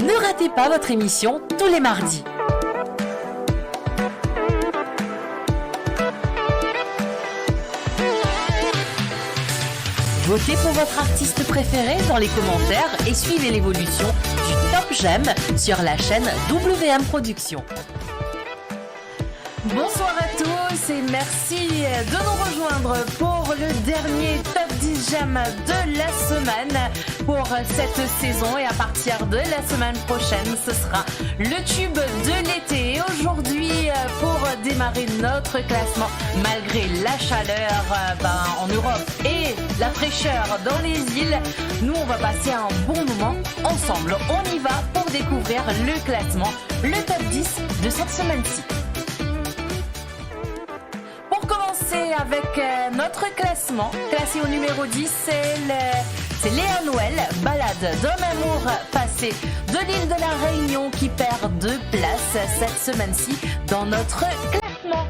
Ne ratez pas votre émission tous les mardis. Votez pour votre artiste préféré dans les commentaires et suivez l'évolution du Top J'aime sur la chaîne WM Productions. Bonsoir à tous et merci de nous rejoindre pour le dernier Top 10 J'aime de la semaine pour cette saison, et à partir de la semaine prochaine ce sera le tube de l'été. Et aujourd'hui, pour démarrer notre classement, malgré la chaleur en Europe et la fraîcheur dans les îles, nous on va passer un bon moment ensemble. On y va pour découvrir le classement, le Top 10 de cette semaine-ci. Avec notre classement, classé au numéro 10, c'est Léa Noël, balade d'un amour passé de l'île de la Réunion, qui perd 2 places cette semaine-ci dans notre classement.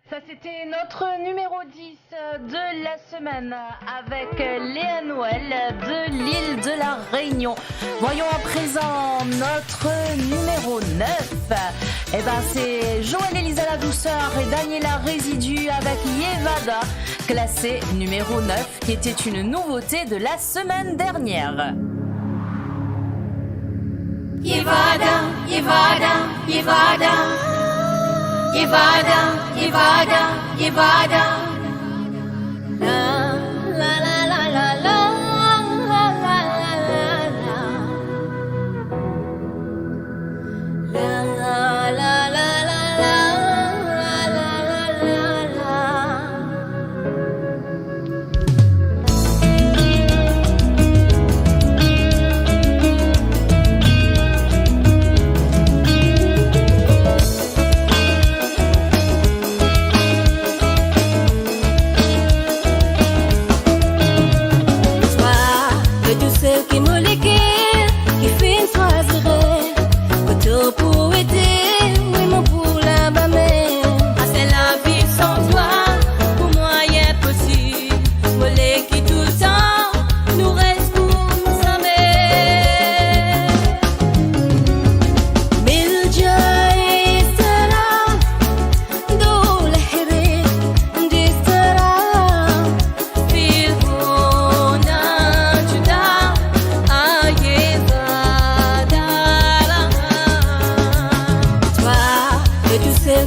Ça, c'était notre numéro 10 de la semaine avec Léa Noël de l'île de la Réunion. Voyons à présent notre numéro 9. Eh ben, c'est Joël Elisa La Douceur et Daniela Résidu avec Yevada, classé numéro 9, qui était une nouveauté de la semaine dernière. Yevada, Yevada, Yevada, Yevada, Yevada, Yevada. La la la la la la la la la la. La la la la la la la la la. Qui me l'équerre, qui fait une soirée, que pour aider, oui, mon pour la bamère. Ah, c'est la vie sans toi, pour moi, y est possible. Moi, les qui tout le temps, nous reste pour sa mère. Mille joies sera, d'où l'héré, d'istera, fil bon, ajuda.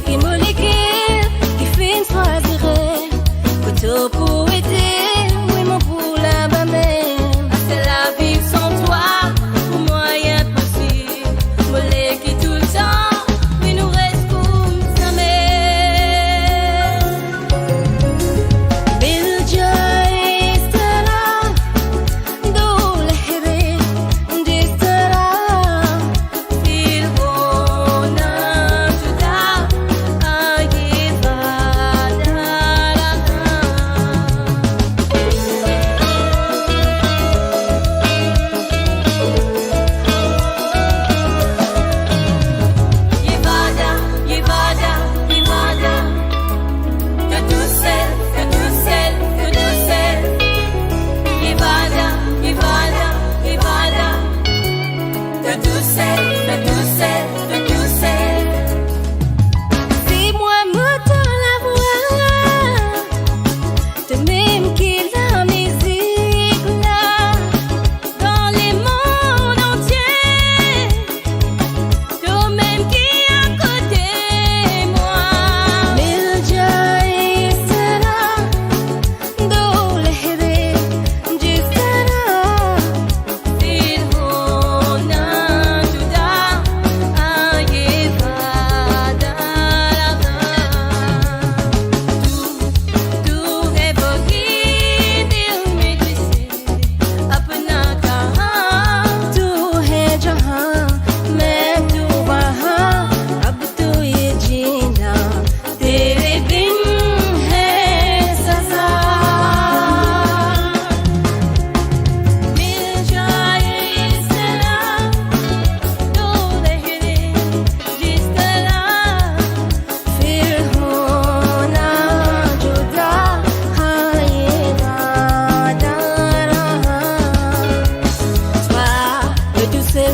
Qui me l'équerre, qui fait une soirée, que pour aider, oui, mon pour la bamère. Ah, c'est la vie sans toi, pour moi, y est possible. Moi, les qui tout le temps, oui, nous reste comme sa mère. Mille joies sera, d'où l'héré, d'istera, fil bon, ajuda.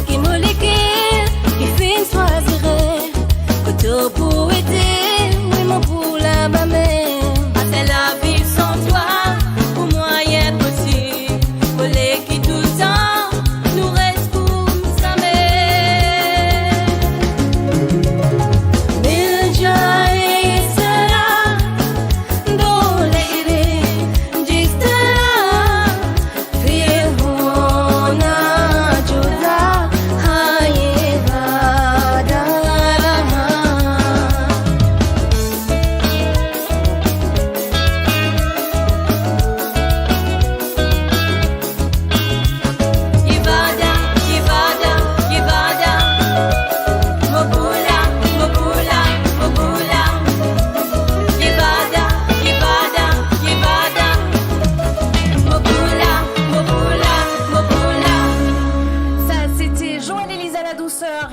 Qui me l'équerre, qui fait une soirée, que pour aider, oui, mon pour la bamère. Ah, c'est la vie sans toi, pour moi, y est possible. Moi, les qui tout le temps, nous reste comme sa mère. Mille joies sera, d'où l'héré, d'istera, fil bon, ajuda.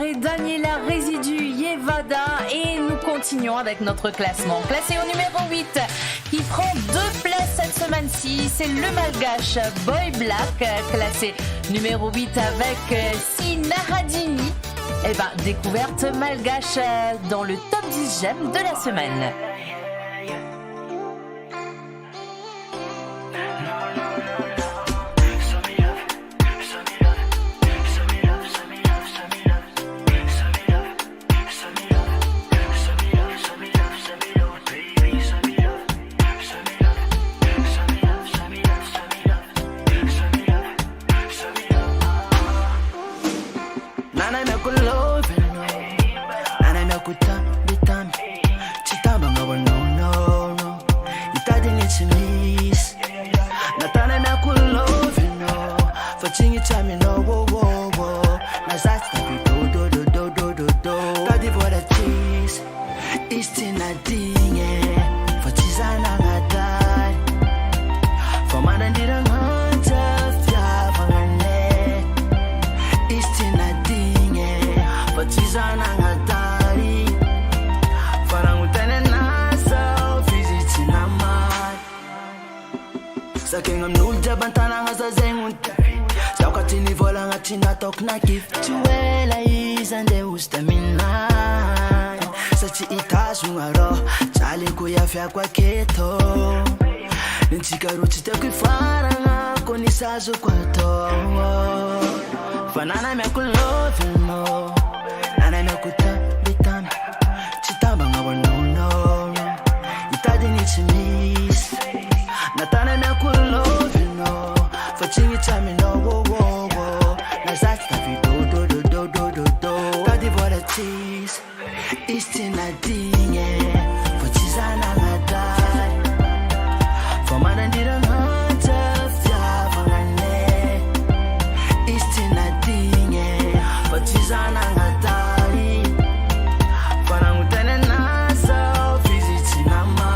Et Daniela Résidu, Yevada, et nous continuons avec notre classement. Classé au numéro 8, qui prend 2 places cette semaine-ci, c'est le malgache Boy Black, classé numéro 8 avec Sinaradini. Eh ben, découverte malgache dans le top 10 j'aime de la semaine. Saking am nul jaban tanang asa zengun Sau katini vola ngatina tok na kif Chuela izande ustaminai Sachi itazungaro Chali kuya fya kwa keto Nchikaru chite kuifara ngako nisazo kwa to Fanana mea kulovino Nana mea kutabitami Chitaba ngawa no Itadi nichimis Natana na love you know for chingy time no wo wo wo na zata vi do tadi vora cheese istina dinge for chizana ngadai for manandira ngata fya vangane istina dinge for chizana ngadai para mutene nasa visit na mai.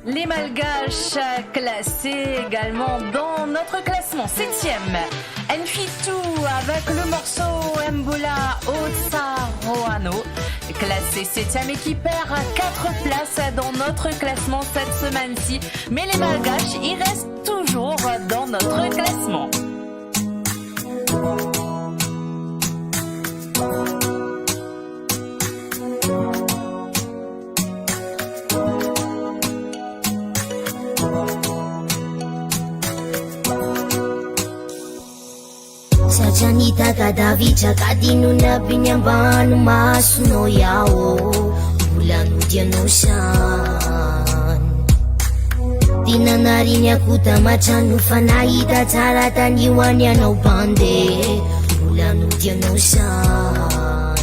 Les Malgaches classés également dans notre classement 7e. Nfitu avec le morceau Mbola Otsaroano, classé 7e et qui perd 4 places dans notre classement cette semaine-ci. Mais les Malgaches, ils restent toujours dans notre classement. Janita kadavicha kadinu na binyambanu masuno yao bulanu dianoshan dinanarinya kutamachanu fanaida tarataniwanya no bande bulanu dianoshan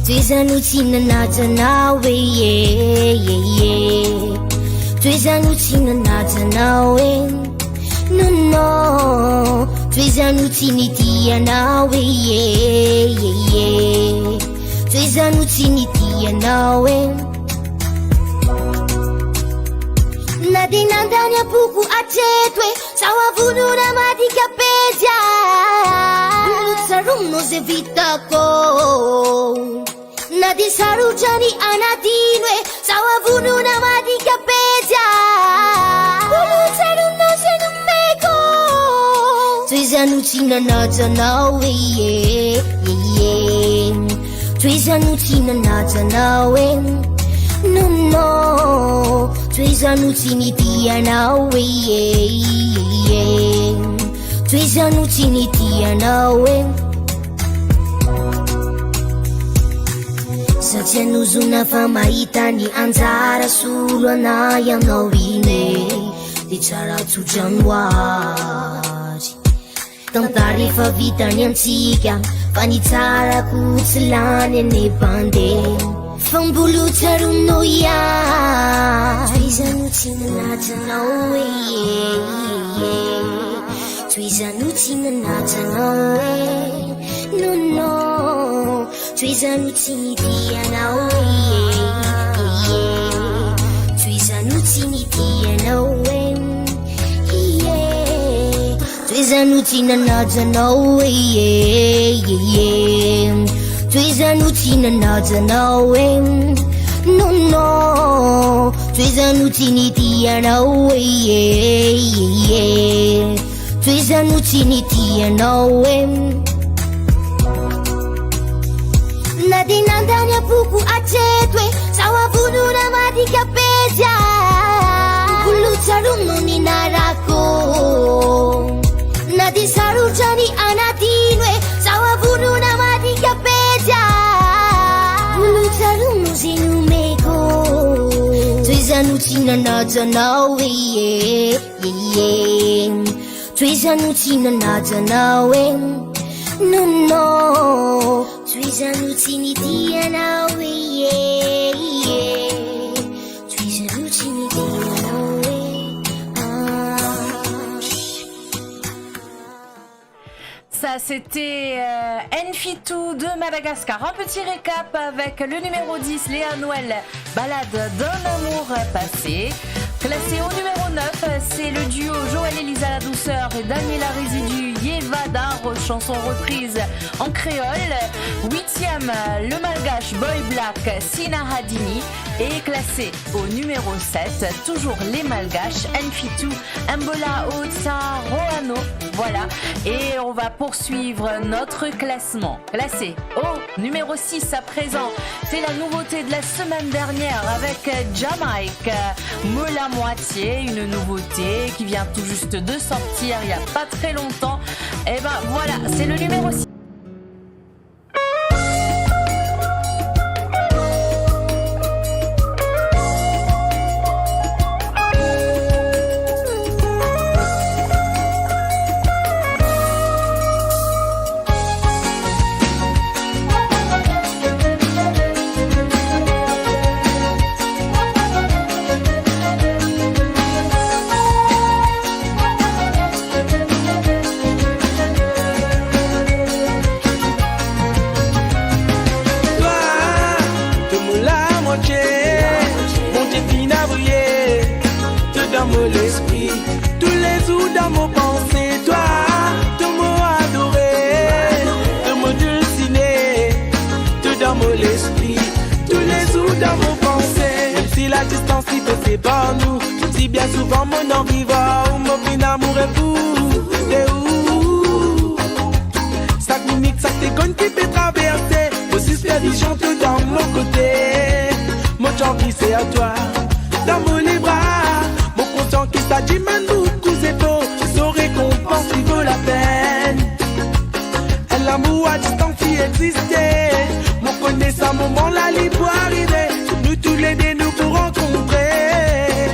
twezanu tina nata nawe twezanu tina nata nawe no twezanu tinitia nawe twezanu tinitia nawe nadinandanya puku achetwe sawavunura madikapezya lutsaruno zevitako nadisarujani anadinwe sawavunura madikapezya lutsaruno zenumeko twezanu tina nata nawe Tuizanutina natanawe no Tuizanutini tia nawe Tuizanutini tia nawe Satria nozona fa mahita ny anjara solo anay aminao ine de tsara tsodranoary tantara efa vitany antsika fa ny tsarako tsy lany ane bande fambolotsaronao ia Tuizanotsina natanao Tuizanotsina natanao no Tuizanutini tianao Tuizanutini tianao Tuizanutina natanao Tuizanutina natanao no Tuizanutini tianao Tuizanutini tianao Nadinandanya buku acetwe sawa bununa madika peja Kulutsaruno ni narako Nadisarujani anadinwe sawa bununa madika peja Kulutsaruno zinumeko Tuizanutina natanao Tuizanutina natanao no Tuizanutini tianao Tuizanutini tianao Ça c'était Enfitou de Madagascar. Un petit récap avec le numéro 10, Léa Noël, Balade d'un amour passé. Classé au numéro 9, c'est le duo Joël Elisa La Douceur et Daniela Résidu Yevada, chanson reprise en créole. 8e, le malgache Boy Black Sina Hadini. Et classé au numéro 7, toujours les malgaches Enfitou, Mbola Otsa Roano. Voilà, et on va poursuivre notre classement. Classé au numéro 6 à présent, c'est la nouveauté de la semaine dernière avec Jamaïque, Mola Moitié, une nouveauté qui vient tout juste de sortir il n'y a pas très longtemps. Et ben voilà, c'est le numéro 6. L'esprit, tous les jours dans mon pensée, toi, te m'as adoré, te m'as dulciné, tout dans mon esprit, tous les jours dans mon pensée. Même si la distance qui peut séparer nous, si bien souvent mon envie va, ou mon fin amour est fou, et où, chaque minute, chaque seconde qui peut traverser, aussi supervision tout dans mon côté, mon envie c'est à toi, dans mon les bras. Qui t'a dit maintenant que c'est beau, sans récompense qui vaut la peine. Et l'amour à distance qui existait, mon connaissant moment la libre arriver. Nous tous les deux nous pour rencontrer,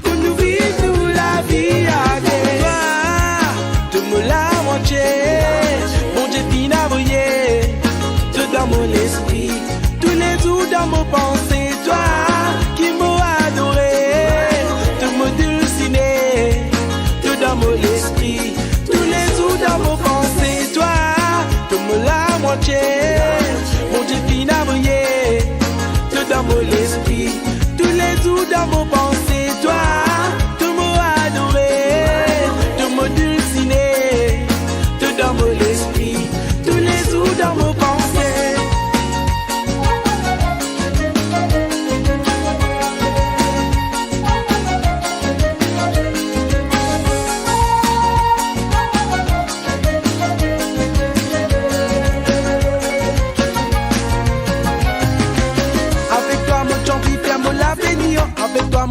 pour nous vivre la vie à deux. Toi, de me la moitié, mon Dieu t'inavoyé, tout dans mon esprit, tous les jours dans mon pensée, toi qui m'as adoré. Tout dans mon esprit, tous les jours dans mon pensée, toi, tu me la moitié, mon Dieu t'inavoyé, tout dans mon esprit, tous les jours dans mon pensée, toi, tu m'as adoré, tu me dulciné, tout dans mon esprit, tous les jours dans mon pensée.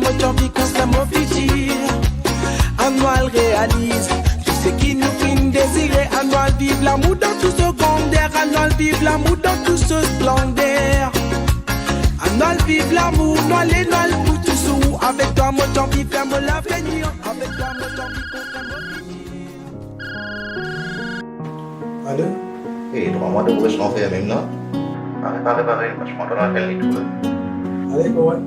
moi j'ai envie qu'on s'aime au futur. Annual réalise tout ce qui nous fait désirer. Annual vive l'amour dans tout secondaire. Annual vive l'amour dans tout ce splendeur. Annual vive l'amour, noir les noirs pour tout sous. Avec toi moi j'ai envie faire mon l'avenir. Avec toi moi j'ai envie qu'on s'aime au futur. Ada? Drama ada boleh snowfall même là. Ada parce que je m'entends qu'elle est tout. Allez, ouais.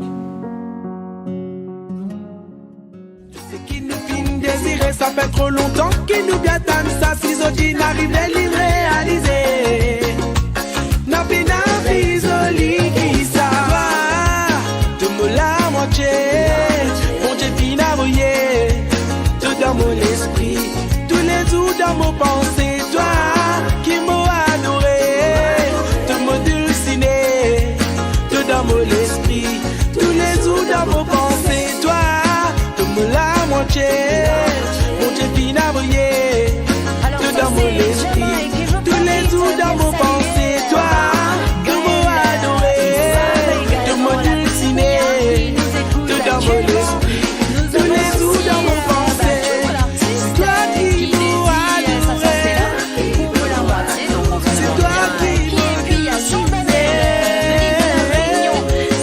Ce qui nous fait désirer, ça fait trop longtemps qu'il nous vient tant ça. Si Zodi n'arrive à l'irréaliser, n'a pas d'envie qui ça va. De me la moitié, mon Dieu vient mouiller. Tout dans mon esprit, tous les jours dans mon pensée, toi qui m'as adoré, de me dulciner. Tout dans mon esprit, tous les jours dans mon pensée, toi de me la moitié, mon Dieu vient mouiller. Tout dans mon esprit, tous les jours dans mon pensée, toi que m'as adoré, de me dulciner. Tout dans mon esprit, tous les jours dans mon pensée, toi qui m'as adoré. C'est toi qui m'as dulciné.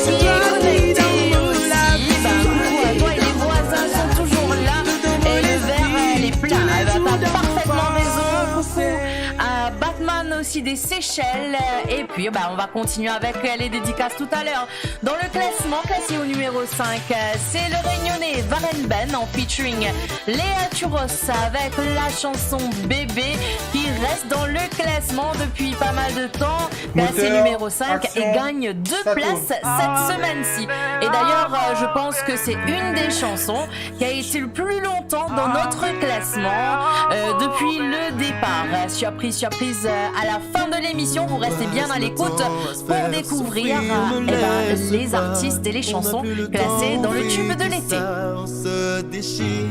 Si connecté aussi, toi et les voisins sont toujours là et le verre est plein. T'as parfaitement raison. Coucou à Batman aussi des Seychelles. Et puis on va continuer avec les dédicaces tout à l'heure. Dans le classement, classé au numéro 5, c'est le Réunionnais Varen Ben en featuring Léa Turos avec la chanson Bébé qui reste dans le classement depuis pas mal de temps. Classé numéro 5 et gagne 2 places cette semaine-ci. Et d'ailleurs, je pense que c'est une des chansons qui a été le plus longtemps dans notre classement depuis le départ. Surprise à la fin de l'émission, vous restez bien à l'écoute pour découvrir les artistes et les chansons classées dans le tube de l'été. On se déchire,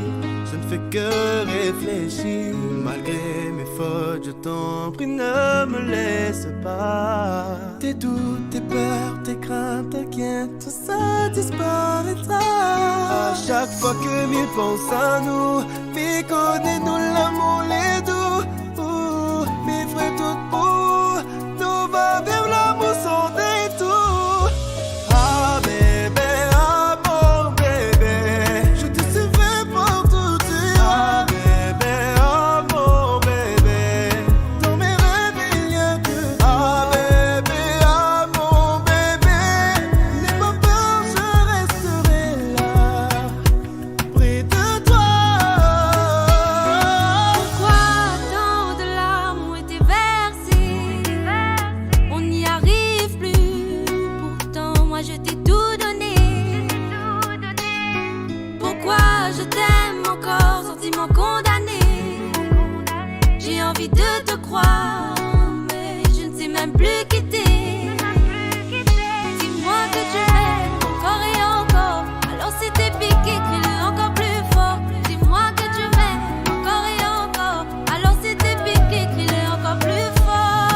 je ne fais que réfléchir. Malgré mes fautes, je t'en prie, ne me laisse pas. Tes doutes, tes peurs, tes craintes, t'inquiète, tout ça disparaîtra. À chaque fois que mille pensent à nous, puis connais-nous l'amour, les doux. Mes frères, tout pour nous va vers l'amour sans détour. Ah bébé, ah mon bébé, je te suivrai pour tout dire. Ah bébé, ah mon bébé, dans mes rêves il n'y a que toi. Ah bébé, ah mon bébé, n'aie pas peur, je resterai là, près de toi. Pourquoi tant de larmes ont été versées? On n'y arrive plus. Pourtant, moi je t'ai tout donné. Pourquoi je t'aime encore, sentiment condamné? J'ai envie de te croire, mais je ne sais même plus quitter. Dis-moi que tu m'aimes encore et encore. Alors si t'es piqué, crie-le encore plus fort. Dis-moi que tu m'aimes encore et encore. Alors si t'es piqué, crie-le encore plus fort.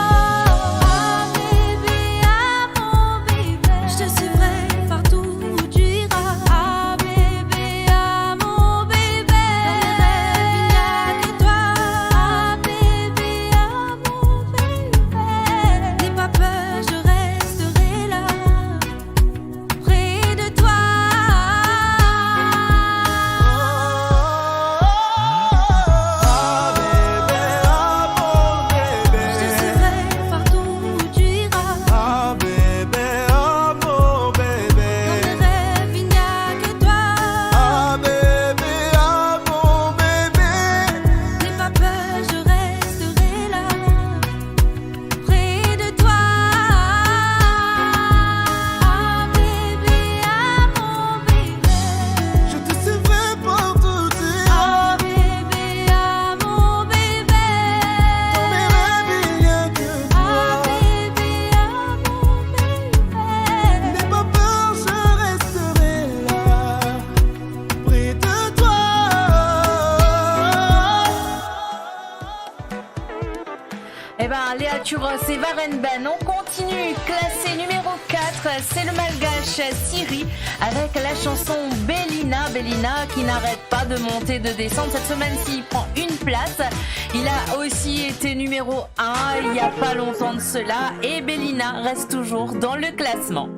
Ah bébé, ah mon bébé, je te suivrai partout où tu iras. Ah bébé, ah mon bébé, dans mes rêves il n'y a que toi. Ah bébé, ah mon bébé, n'aie pas peur, je resterai là, près de toi. Ah bébé, ah mon bébé, Je te suivrai partout où tu iras. ah bébé, ah mon bébé. Dans mes rêves il n'y a que toi. Ah bébé, ah mon bébé. N'aie pas peur, je resterai là, près de toi. Ah bébé, ah mon bébé, Je te suivrai pour tout dire. ah bébé, ah mon bébé, Dans mes rêves il n'y a que ah toi. bébé, ah mon bébé. N'aie pas peur, je resterai là, près de toi. Léa Turos et Varen Ben, on continue, classé numéro 4 c'est le malgache Siri avec la chanson Bellina. Bellina qui n'arrête pas de monter, de descendre. Cette semaine-ci, il prend une place. Il a aussi été numéro 1 il n'y a pas longtemps de cela. Et Bellina reste toujours dans le classement.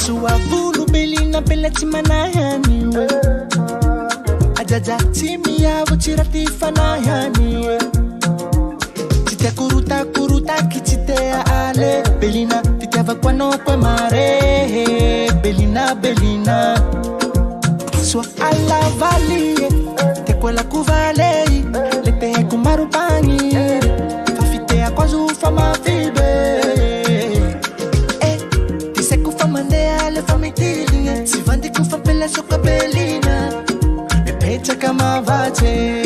Suavulu Bellina bella timana yani ajaja timi ya vuchirati fana yani tite kuruta kitite ale Bellina tite vakwano kwa mare Bellina so alla valie te quella kuvalei lete kumarupani fafite akwazu fama fibe si vandi kufa pela soka Bellina me pecha kama vate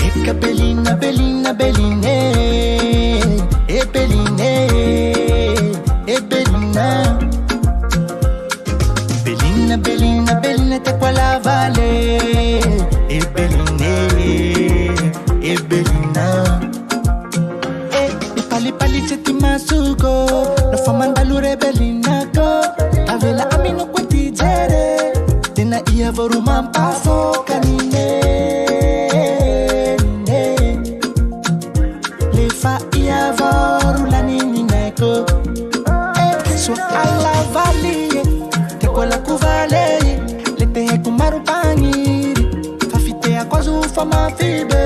eka Bellina Bellina e Bellina te quala vale e Bellina pali cheti masuko no famanda lure Bellina ko avela amino kweti jere tena ia voruma paso kanine le fa ia vorula nini ko so alla valie te quella kuvale le te kumarupani fafite akwazu fama fibe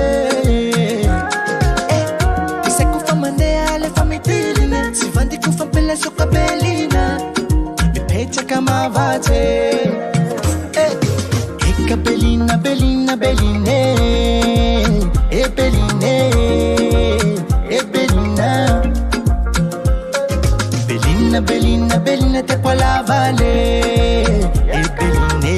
si vandi kufa pela soka Bellina me pecha kama vate eka Bellina e Bellina te quala vale e Bellina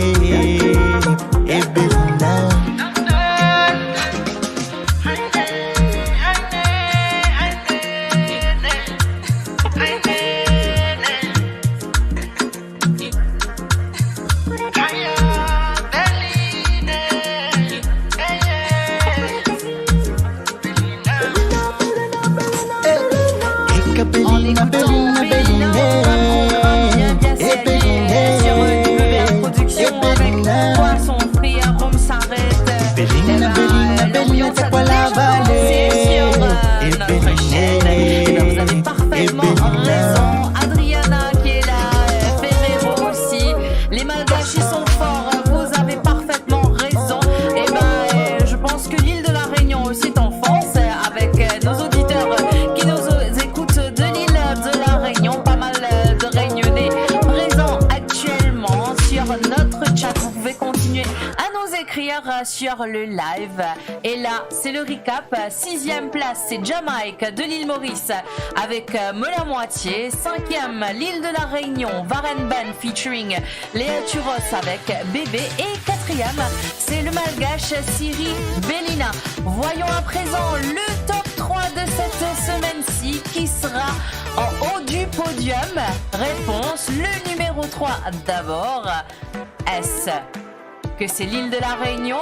sur le live. Et là, c'est le recap. 6e place, c'est Jamaïque de l'île Maurice avec Mola Moitié. 5e, l'île de la Réunion, Varenben featuring Léa Turos avec Bébé. Et 4e, c'est le malgache Siri Bellina. Voyons à présent le top 3 de cette semaine-ci qui sera en haut du podium. Réponse, le numéro 3 d'abord. Est-ce que c'est l'île de la Réunion?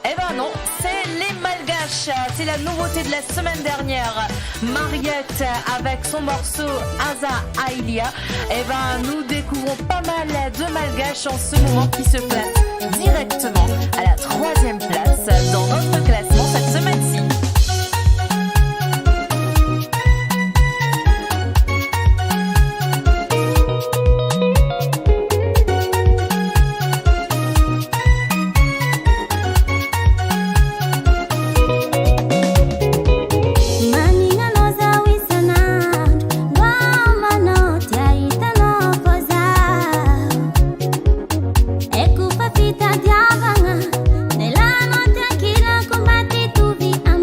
Eh ben non, c'est les Malgaches. C'est la nouveauté de la semaine dernière. Mariette avec son morceau Aza Ailia. Eh ben nous découvrons pas mal de Malgaches en ce moment qui se placent directement à la 3e place dans notre classement cette semaine-ci. Nella notte chi la combatti tu vi ami.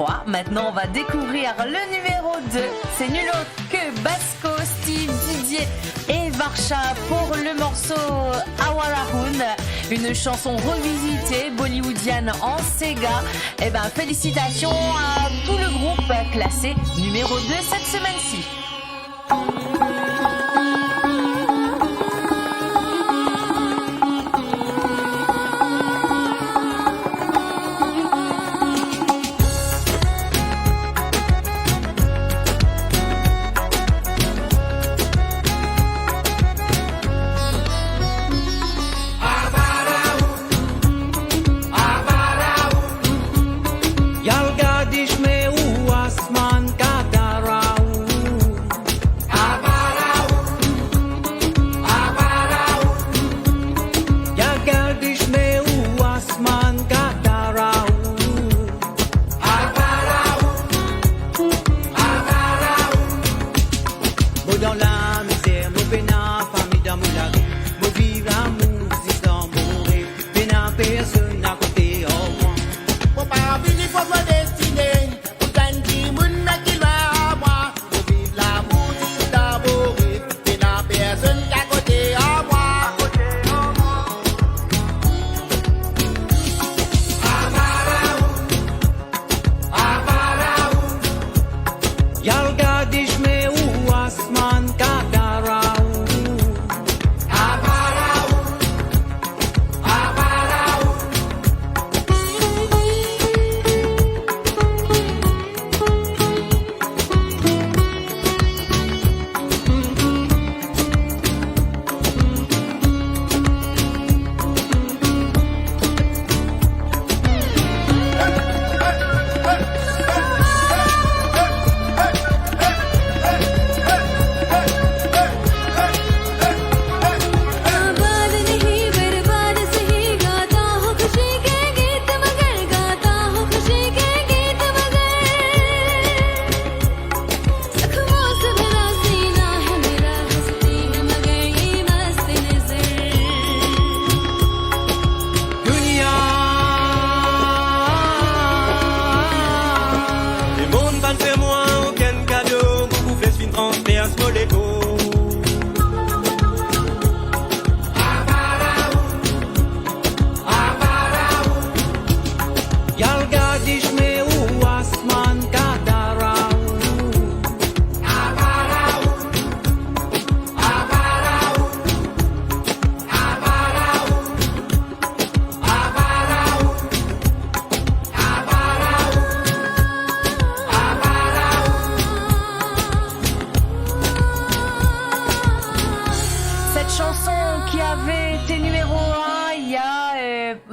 3. Maintenant, on va découvrir le numéro 2. C'est nul autre que Basco, Steve, Didier et Varsha pour le morceau Awarahun, une chanson revisitée bollywoodienne en Sega. Et ben, félicitations à tout le groupe classé numéro 2 cette semaine-ci.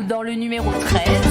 Dans le numéro 13.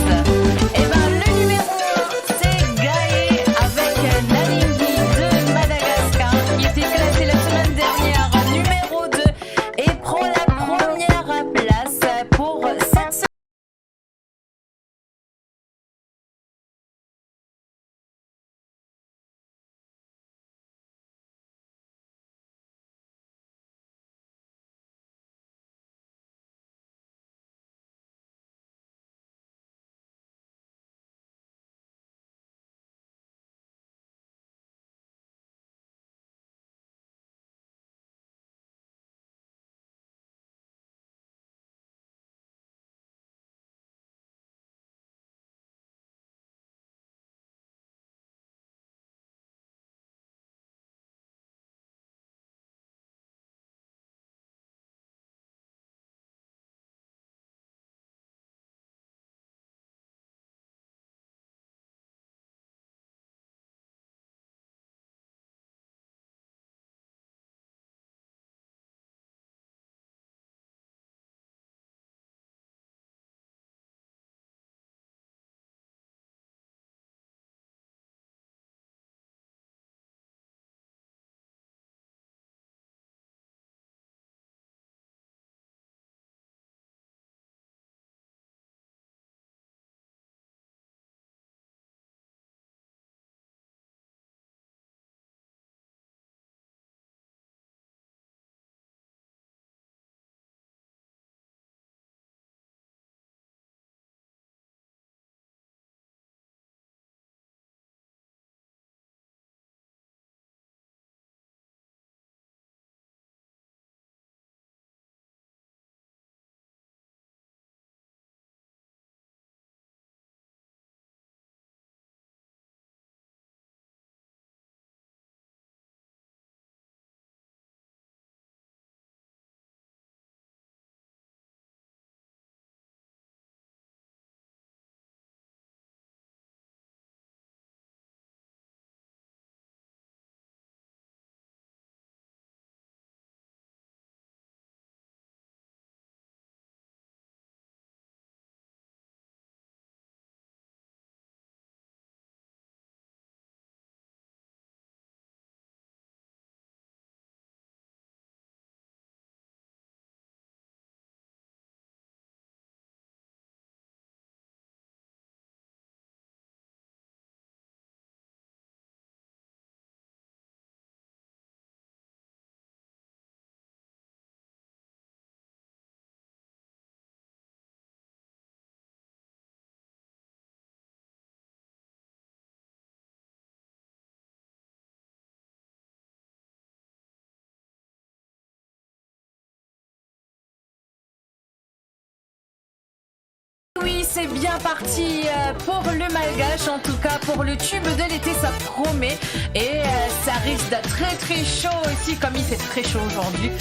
c'est bien parti pour le Malgache, en tout cas pour le tube de l'été, ça promet. Et ça risque d'être très très chaud aussi, comme il fait très chaud aujourd'hui.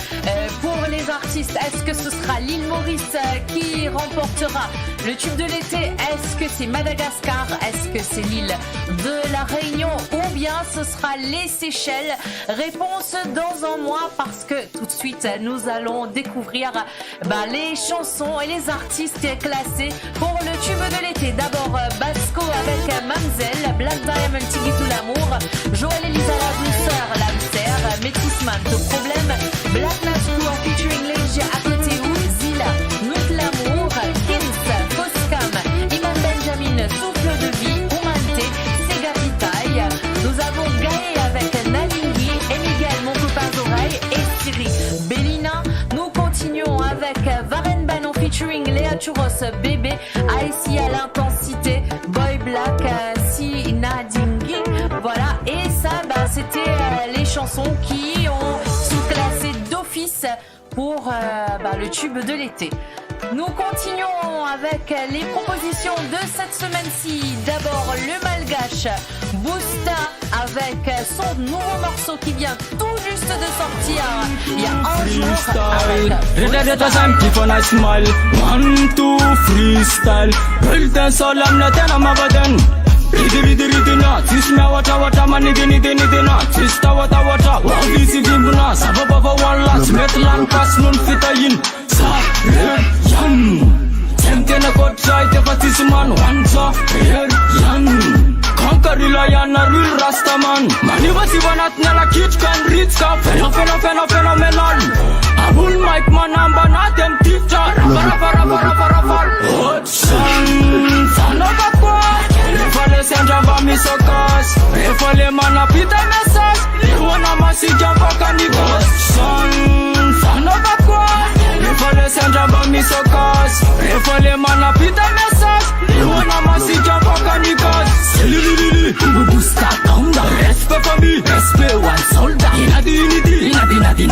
Pour les artistes, est-ce que ce sera l'île Maurice qui remportera le tube de l'été? Est-ce que c'est Madagascar? Est-ce que c'est l'île de la Réunion? Ou bien ce sera les Seychelles? Réponse dans un mois, parce que tout de suite nous allons découvrir les chansons et les artistes classés pour le tube de l'été. D'abord Basco avec Mamzelle, Black Diamond, Tiggy tout l'amour, Joël Elisa la douceur, l'Amster, Métisman, le problème, Black Nasco featuring Léger à côté où, Zilla, Nout l'amour, Kins, Foscam, Iman Benjamin, Souffle de vie, Oumante, Sega Pitaille. Nous avons Gaé avec Nalingui et Miguel, mon copain d'oreille, et Siri Bellina. Nous continuons avec Varen Banon featuring Léa Churros, Bébé, Aïssi à l'intensité, Boy Black, Si Nadingi. Voilà, et ça, c'était les chansons qui ont sous-classé d'office pour le tube de l'été. Nous continuons avec les propositions de cette semaine-ci. D'abord le Malgache, Boosta avec son nouveau morceau qui vient tout juste de sortir il y a un jour avec Ridina, Tisna wata manidina, Tista wata, Wavisi Gimbuna, Sababa Walla, Smetlan Kasnun Fitayin, Sa, Yan, Temtena Kotrai, Tepatisman, Wanza, Yan, Conquerilla Yana, Real Rastaman, Manivasi Vanat Nala Kitkan, Ritska, phenomenal, Abul Mike Manamba, Natem Tita, Para, Hotsan, Sanova. Fale senja va mi socas, fale mana pita message, wana masija vakanikos. Son of a quoi, fale senja va mi socas, fale mana pita message, wana masija vakanikos. Boosta downda, respect for me, respect one soldier. Ina di unity, ina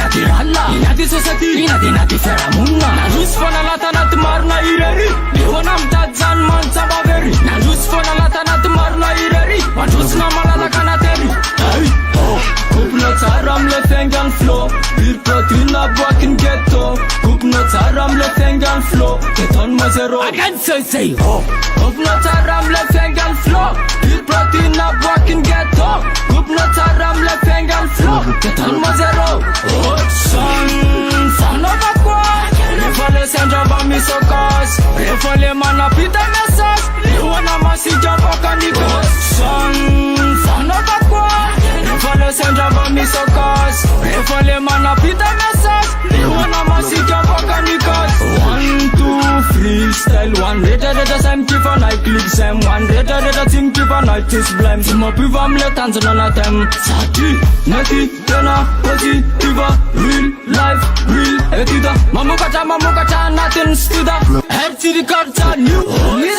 di ralla, ina di society, ina di feramuna. Na luz fana lata na tmarna ireri, wana mtadzan man sabaveri. Na luz fana lata na tmarna ireri, wanjus na malata kanateri. Hey, oh, kupno taram le fengan flow, bir proteina buakin ghetto. Kupno taram le fengan flow, keton mazero. I can say, oh, kupno taram le fengan flow, bir proteina buakin ghetto. Kupno taram le fengan flow, keton mazero. Oh, son of a quoi, refale senja ba mi socas, refale mana pita message, wana masija vakanikos. Son of a quoi, refale senja ba mi socas, refale mana pita message, wana masija vakanikos. 1, 2, freestyle, one reda sem kifa night click sem, one reda team kifa night is blame. Sima pivam le tanzana na tem, sati, neti, tena, positiva, real life, real etida. Mamukata, nothing stida. Head to the culture, new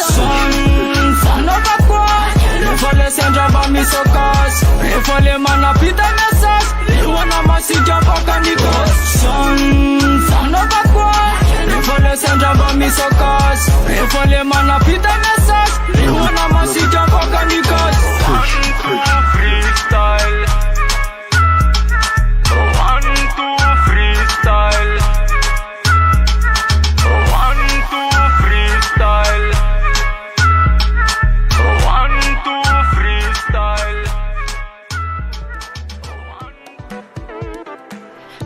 son of a quoi. Refale senja ba mi socas, refale mana pita message, wana masija vakanikos. Son of a quoi. Refale senja ba mi socas, refale mana pita message, wana masija vakanikos. 1, 2, freestyle. 1, 2, freestyle. 1, 2, freestyle. 1, 2, freestyle.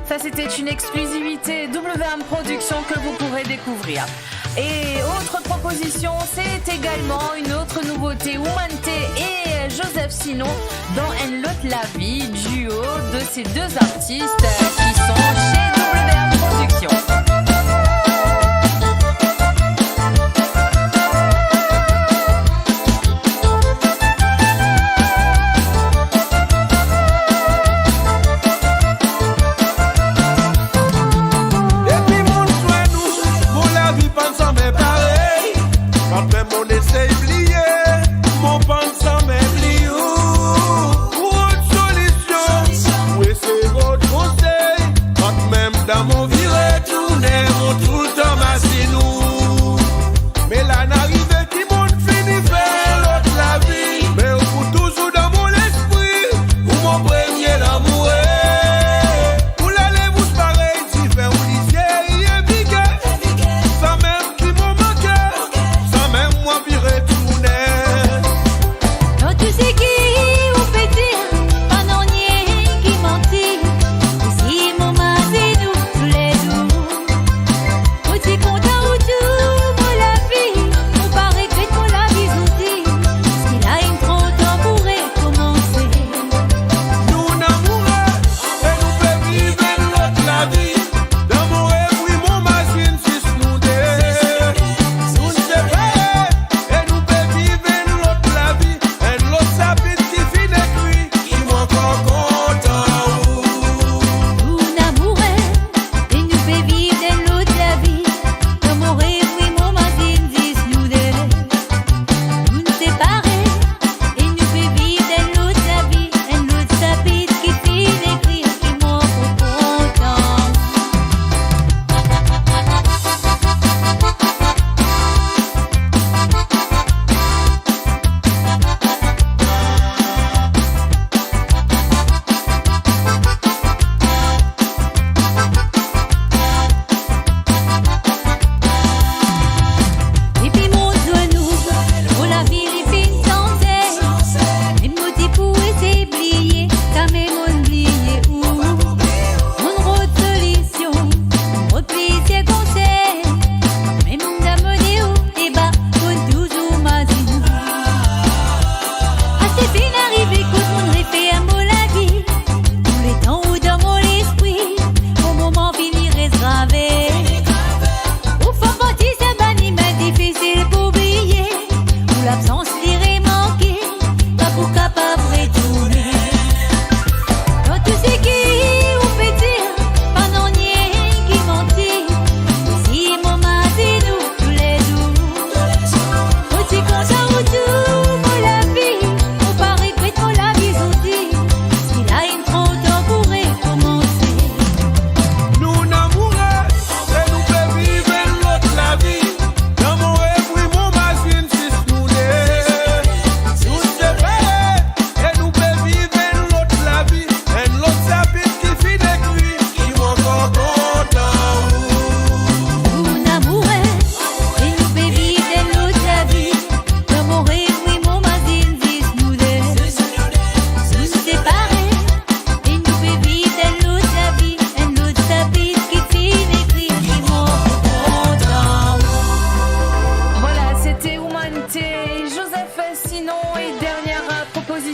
Ça, c'était une exclusivité WM Production que vous pourrez découvrir. Et autre proposition, c'est également une autre nouveauté, Oumante et Joseph Sino dans En Lot la vie, duo de ces deux artistes qui sont chez WM Production. Dans mon viré tourné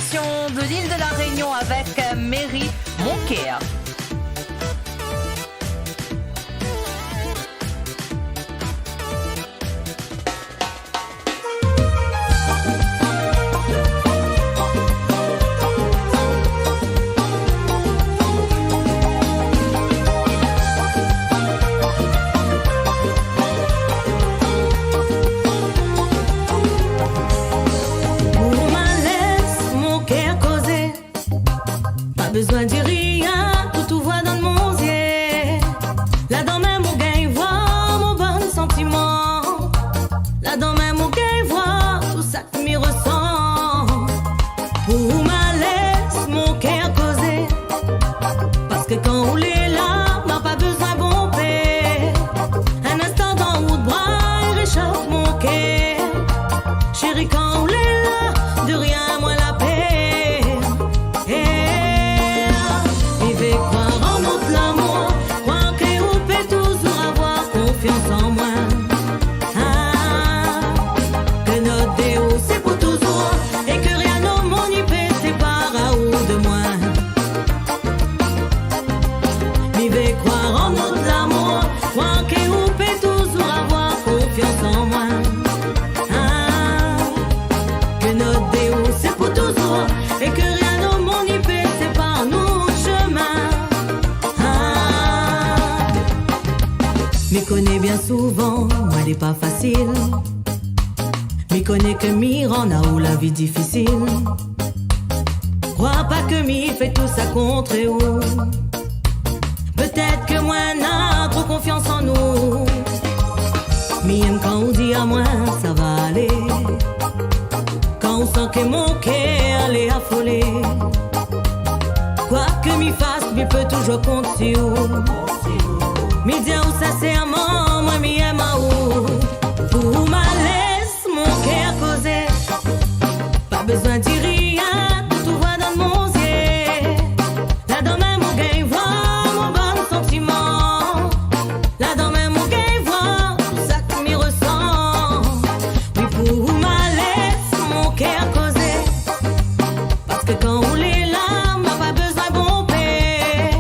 proposition de l'île de la Réunion avec Mary Moncaire. Besoin de rien, tout voit dans mon yeux. Là dans même mon gain voit mon bon sentiment. Là dans même mon gain voit tout ça qui m'y ressent. Pour ma laisse mon cœur causé. Parce que quand on est là, m'a pas besoin de bon père. Un instant dans le bras, il réchauffe mon cœur. Chérie, quand on est là, de rien moins la paix. En moi. Que notre Déo c'est pour toujours et que rien au monde n'y peut séparer de moi. Mais vais croire en notre amour, croire que vous pouvez toujours avoir confiance en moi. Que notre Déo c'est pour toujours et que rien au monde n'y peut séparer nos chemins. M'y connais bien souvent, moi n'est pas facile. M'y connais que m'y rend à où la vie difficile. Crois pas que m'y fait tout ça contre eux. Peut-être que moi n'a trop confiance en nous. M'y aime quand on dit à moi ça va aller. Quand on sent que mon cœur est affolé. Quoi que m'y fasse, m'y peut toujours compter sur vous. Mi dia où ça c'est à moi mi aime à où. Pour ma laisse mon cœur causé. Pas besoin de rien, tout va dans mon yeux. Là dans même mon gain voit mon bon sentiment. Là dans même mon gain voit tout ça qui m'y ressent. Oui pour ma laisse mon cœur causé. Parce que quand on est là, m'a pas besoin de bon père.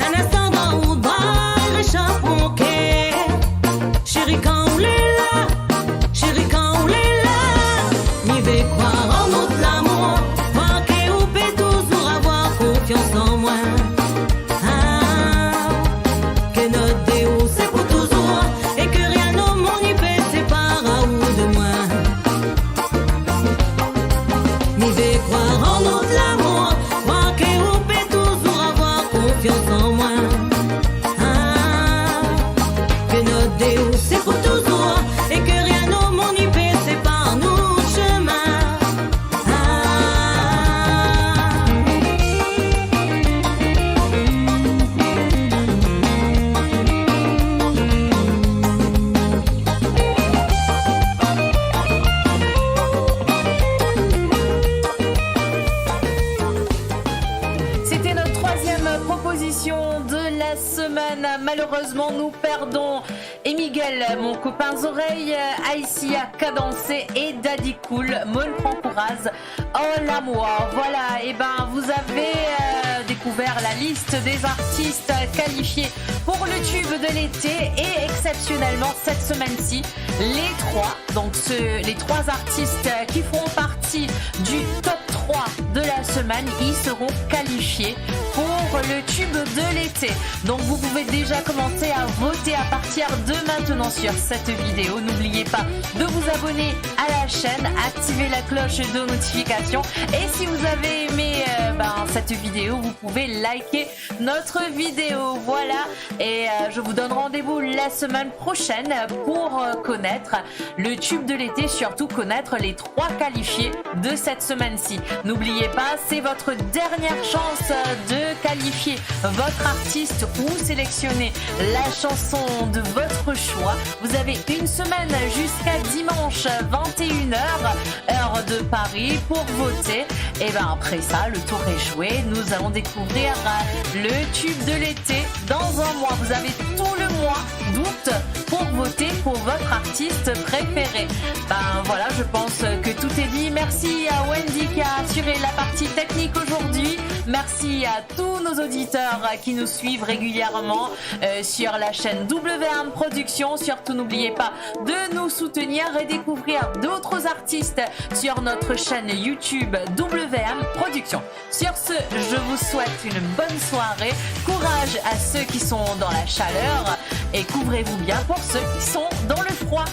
Un instant dans le bras. Réchauffe mon cœur. Chérie quand on est là, chérie quand on est là. M'y vais croire en notre l'amour. Croire que vous pouvez toujours avoir confiance en moi. Que notre Déo c'est pour toujours et que rien au monde n'y peut séparer de moi. M'y vais croire en notre l'amour. Croire que vous pouvez toujours avoir confiance en moi. Déo, c'est pour toujours et que rien au monde n'y peut séparer nos chemins. C'était notre troisième proposition de la semaine. Malheureusement, nous perdons et Miguel, mon copain Oreille, Aïssia Cadencé et Daddy Cool, Mon Francouraz, Oh l'amour. Voilà, et ben vous avez découvert la liste des artistes qualifiés pour le tube de l'été et exceptionnellement cette semaine-ci, les trois artistes qui feront partie du top 3 de la semaine, ils seront qualifiés pour le tube de l'été. Donc vous pouvez déjà commencer à voter à partir de maintenant sur cette vidéo. N'oubliez pas de vous abonner à la chaîne, activer la cloche de notification et si vous avez aimé cette vidéo, vous pouvez liker notre vidéo. Voilà, et je vous donne rendez-vous la semaine prochaine pour connaître le tube de l'été, surtout connaître les 3 qualifiés de cette semaine-ci. N'oubliez pas, c'est votre dernière chance de qualifier votre artiste ou sélectionner la chanson de votre choix. Vous avez une semaine jusqu'à dimanche 21h, heure de Paris, pour voter. Et bien après ça, le tour est joué. Nous allons découvrir le tube de l'été dans un mois. Vous avez tout le mois d'août pour voter pour votre artiste préféré. Ben voilà, je pense que tout est dit. Merci à Wendy qui a assuré la partie technique aujourd'hui. Merci à tous nos auditeurs qui nous suivent régulièrement sur la chaîne WM Production. Surtout n'oubliez pas de nous soutenir et découvrir d'autres artistes sur notre chaîne YouTube WM Production. Sur ce, je vous souhaite une bonne soirée. Courage à ceux qui sont dans la chaleur et couvrez-vous bien pour ceux qui sont dans le froid.